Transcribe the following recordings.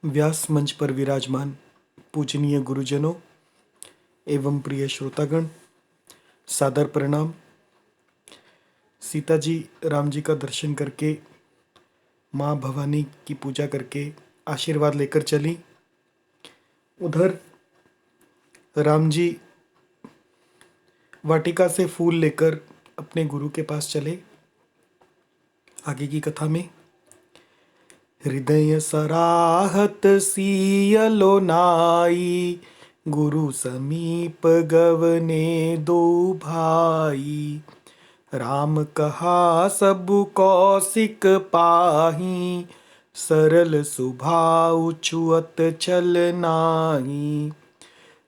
व्यास मंच पर विराजमान पूजनीय गुरुजनों एवं प्रिय श्रोतागण, सादर प्रणाम। सीता जी राम जी का दर्शन करके, माँ भवानी की पूजा करके आशीर्वाद लेकर चली। उधर राम जी वाटिका से फूल लेकर अपने गुरु के पास चले। आगे की कथा में हृदय सराहत सियलो नाई, गुरु समीप गवने दो भाई। राम कहा सब कौशिक पाही, सरल सुभाउ छुअत छल नाही।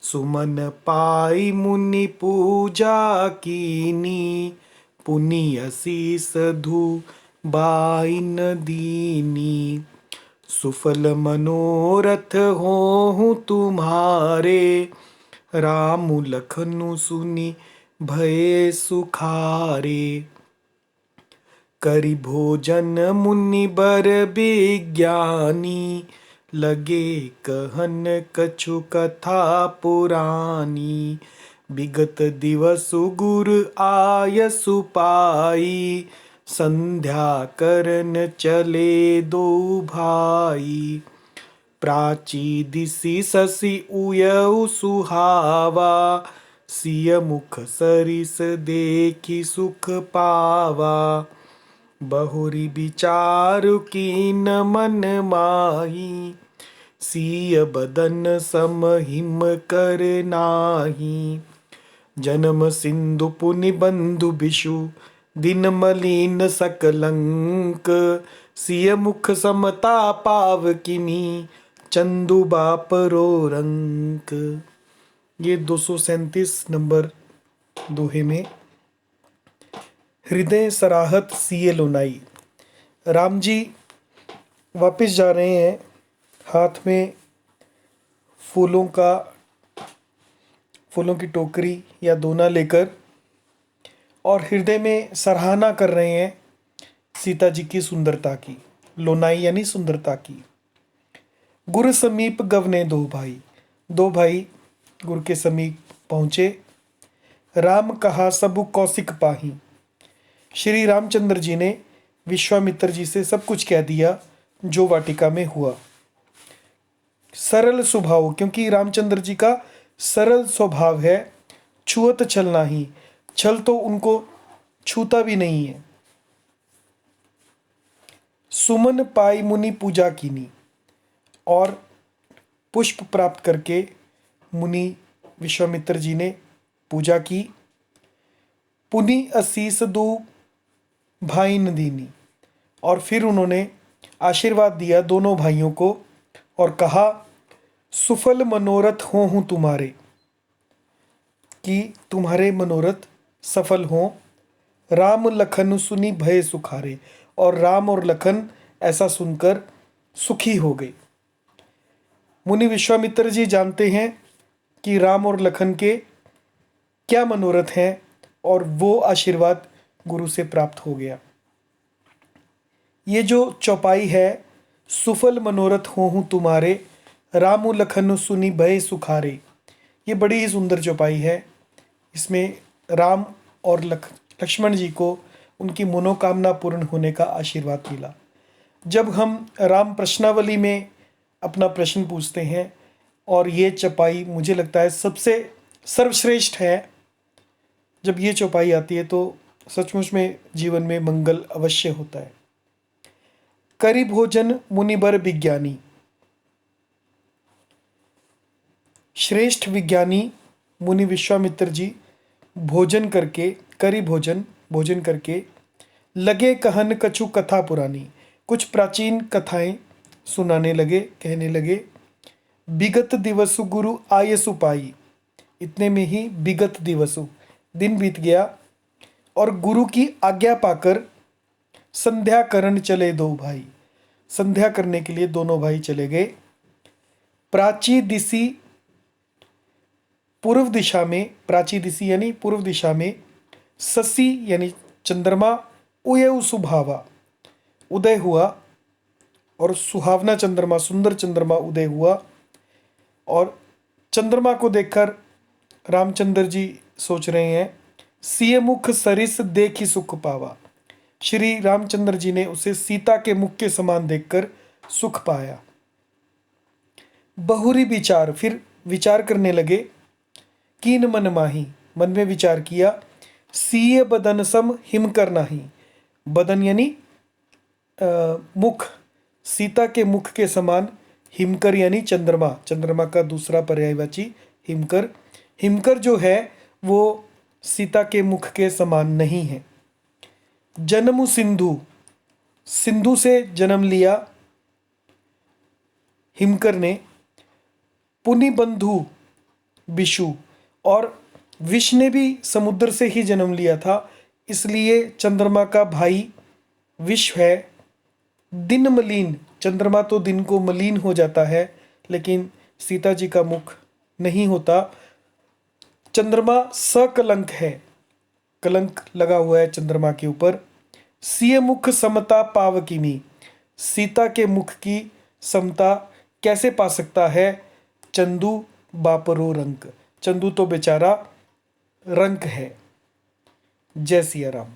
सुमन पाई मुनि पूजा कीनी, पुनि असीस धू बाइन दीनी। सुफल मनोरथ होहु तुम्हारे, राम लखनु सुनि भये सुखारे। करि भोजन मुनि बर विज्ञानी, लगे कहन कछु कथा पुरानी। विगत दिवसु गुरु आयसु पाई, संध्या करन चले दो भाई। प्राची दिसि शशि उयउ सुहावा, सिय मुख सरिस देखि सुख पावा। बहुरी विचारु कीन मन माही, सिय बदन सम हिम कर नाही। जन्म सिंधु पुनि बंधु बिषु, दिन मलिन सकलंक। सिय मुख समता पाव किमी, चंदु बापरो रंक। ये 237 नंबर दोहे में हृदय सराहत सिए लोनाई। राम जी वापस जा रहे हैं, हाथ में फूलों की टोकरी या दोना लेकर, और हृदय में सराहना कर रहे हैं सीता जी की सुंदरता की। लोनाई यानी सुंदरता की। गुरु समीप गवने दो भाई गुरु के समीप पहुंचे। राम कहा सबु कौशिक पाही, श्री रामचंद्र जी ने विश्वामित्र जी से सब कुछ कह दिया जो वाटिका में हुआ। सरल स्वभाव, क्योंकि रामचंद्र जी का सरल स्वभाव है। छुअत छल नाही, छल तो उनको छूता भी नहीं है। सुमन पाई मुनि पूजा कीनी, और पुष्प प्राप्त करके मुनि विश्वामित्र जी ने पूजा की। पुनि असीस दो भाई न दीनी, और फिर उन्होंने आशीर्वाद दिया दोनों भाइयों को और कहा सुफल मनोरथ हों तुम्हारे, कि तुम्हारे मनोरथ सफल हों। राम लखन सुनी भय सुखारे, और राम और लखन ऐसा सुनकर सुखी हो गए। मुनि विश्वामित्र जी जानते हैं कि राम और लखन के क्या मनोरथ हैं, और वो आशीर्वाद गुरु से प्राप्त हो गया। ये जो चौपाई है, सुफल मनोरथ होहु तुम्हारे, राम लखन सुनी भय सुखारे, ये बड़ी ही सुंदर चौपाई है। इसमें राम और लक्ष्मण जी को उनकी मनोकामना पूर्ण होने का आशीर्वाद मिला। जब हम राम प्रश्नावली में अपना प्रश्न पूछते हैं, और ये चौपाई मुझे लगता है सबसे सर्वश्रेष्ठ है, जब ये चौपाई आती है तो सचमुच में जीवन में मंगल अवश्य होता है। करि भोजन मुनिबर विज्ञानी, श्रेष्ठ विज्ञानी मुनि विश्वामित्र जी भोजन करके लगे कहन कछु कथा पुरानी, कुछ प्राचीन कथाएं सुनाने लगे, कहने लगे। विगत दिवसु गुरु आयसु पाई, इतने में ही विगत दिवसु दिन बीत गया, और गुरु की आज्ञा पाकर संध्या करन चले दो भाई, संध्या करने के लिए दोनों भाई चले गए। प्राची दिशि पूर्व दिशा में, प्राची दिशि यानी पूर्व दिशा में, शशि यानी चंद्रमा, उयउ सुभावा उदय हुआ, और सुहावना चंद्रमा, सुंदर चंद्रमा उदय हुआ। और चंद्रमा को देखकर रामचंद्र जी सोच रहे हैं, सिय मुख सरिस देखी सुख पावा। श्री रामचंद्र जी ने उसे सीता के मुख के समान देखकर सुख पाया। बहुरी विचार, फिर विचार करने लगे। कीन मन माही, मन में विचार किया। सीय बदन सम हिमकर नाही, बदन यानी मुख, सीता के मुख के समान। हिमकर यानी चंद्रमा, चंद्रमा का दूसरा पर्यायवाची हिमकर। हिमकर जो है वो सीता के मुख के समान नहीं है। जन्म सिंधु, सिंधु से जन्म लिया हिमकर ने। पुनि बंधु विषु, और विष ने भी समुद्र से ही जन्म लिया था, इसलिए चंद्रमा का भाई विष है। दिन मलिन, चंद्रमा तो दिन को मलिन हो जाता है, लेकिन सीता जी का मुख नहीं होता। चंद्रमा सकलंक है, कलंक लगा हुआ है चंद्रमा के ऊपर। सिय मुख समता पावकिनी, सीता के मुख की समता कैसे पा सकता है चंदू बापरो रंक, चंदू तो बेचारा रंक है। जय सिया राम।